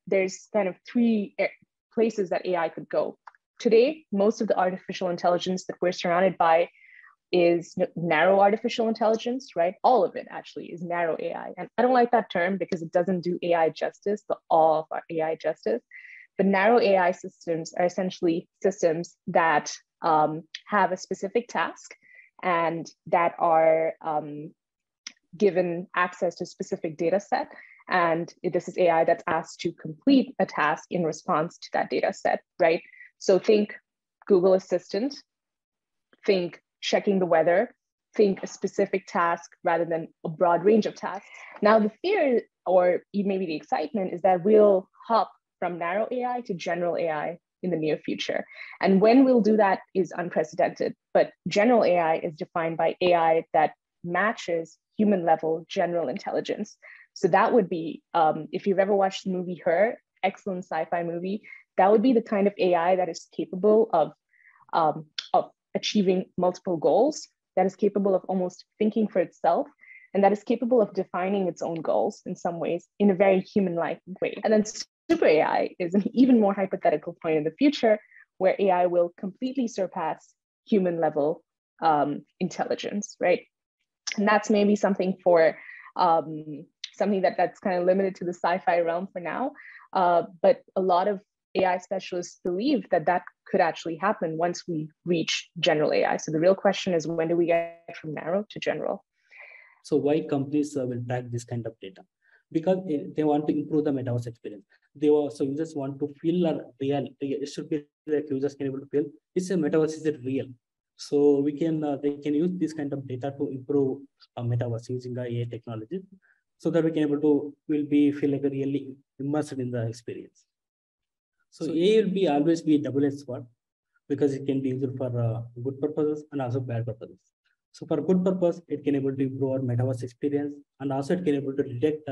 There's kind of three places that AI could go. Today, most of the artificial intelligence that we're surrounded by is narrow artificial intelligence, right? All of it actually is narrow AI. And I don't like that term because it doesn't do AI justice, the all of our AI justice. But narrow AI systems are essentially systems that have a specific task and that are given access to a specific data set. And this is AI that's asked to complete a task in response to that data set, right? So think Google Assistant, think checking the weather, think a specific task rather than a broad range of tasks. Now the fear, or maybe the excitement, is that we'll hop from narrow AI to general AI in the near future. And when we'll do that is unprecedented, but general AI is defined by AI that matches human level general intelligence. So that would be, if you've ever watched the movie Her, excellent sci-fi movie, that would be the kind of AI that is capable of achieving multiple goals, that is capable of almost thinking for itself, and that is capable of defining its own goals in some ways in a very human-like way. And then super AI is an even more hypothetical point in the future where AI will completely surpass human level intelligence, right? And that's maybe something for something that's kind of limited to the sci-fi realm for now. But a lot of AI specialists believe that that could actually happen once we reach general AI. So the real question is, when do we get from narrow to general? So why companies will track this kind of data? Because they want to improve the metaverse experience. So users want to feel real. It should be like users can able to feel it's a metaverse, is it real? So they can use this kind of data to improve metaverse using the AI technology, so that we can feel like really immersed in the experience. So AI will always be a double-edged sword, because it can be used for good purposes and also bad purposes. So for good purpose, it can able to improve our metaverse experience, and also it can able to detect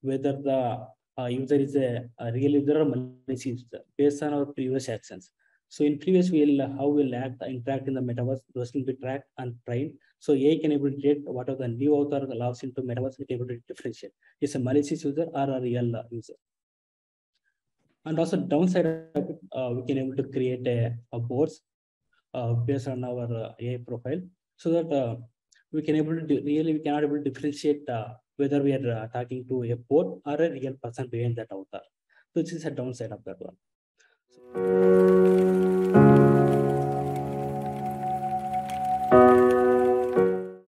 whether the user is a real user or malicious user based on our previous actions. So in previous, how we'll interact in the metaverse, those will be tracked and trained. So AI can able to detect what are the new author logs into metaverse, it able to differentiate is a malicious user or a real user. And also downside of it, we can able to create a boards based on our AI profile, so that we can able to we cannot able to differentiate whether we are talking to a bot or a real person behind that avatar. So this is a downside of that one.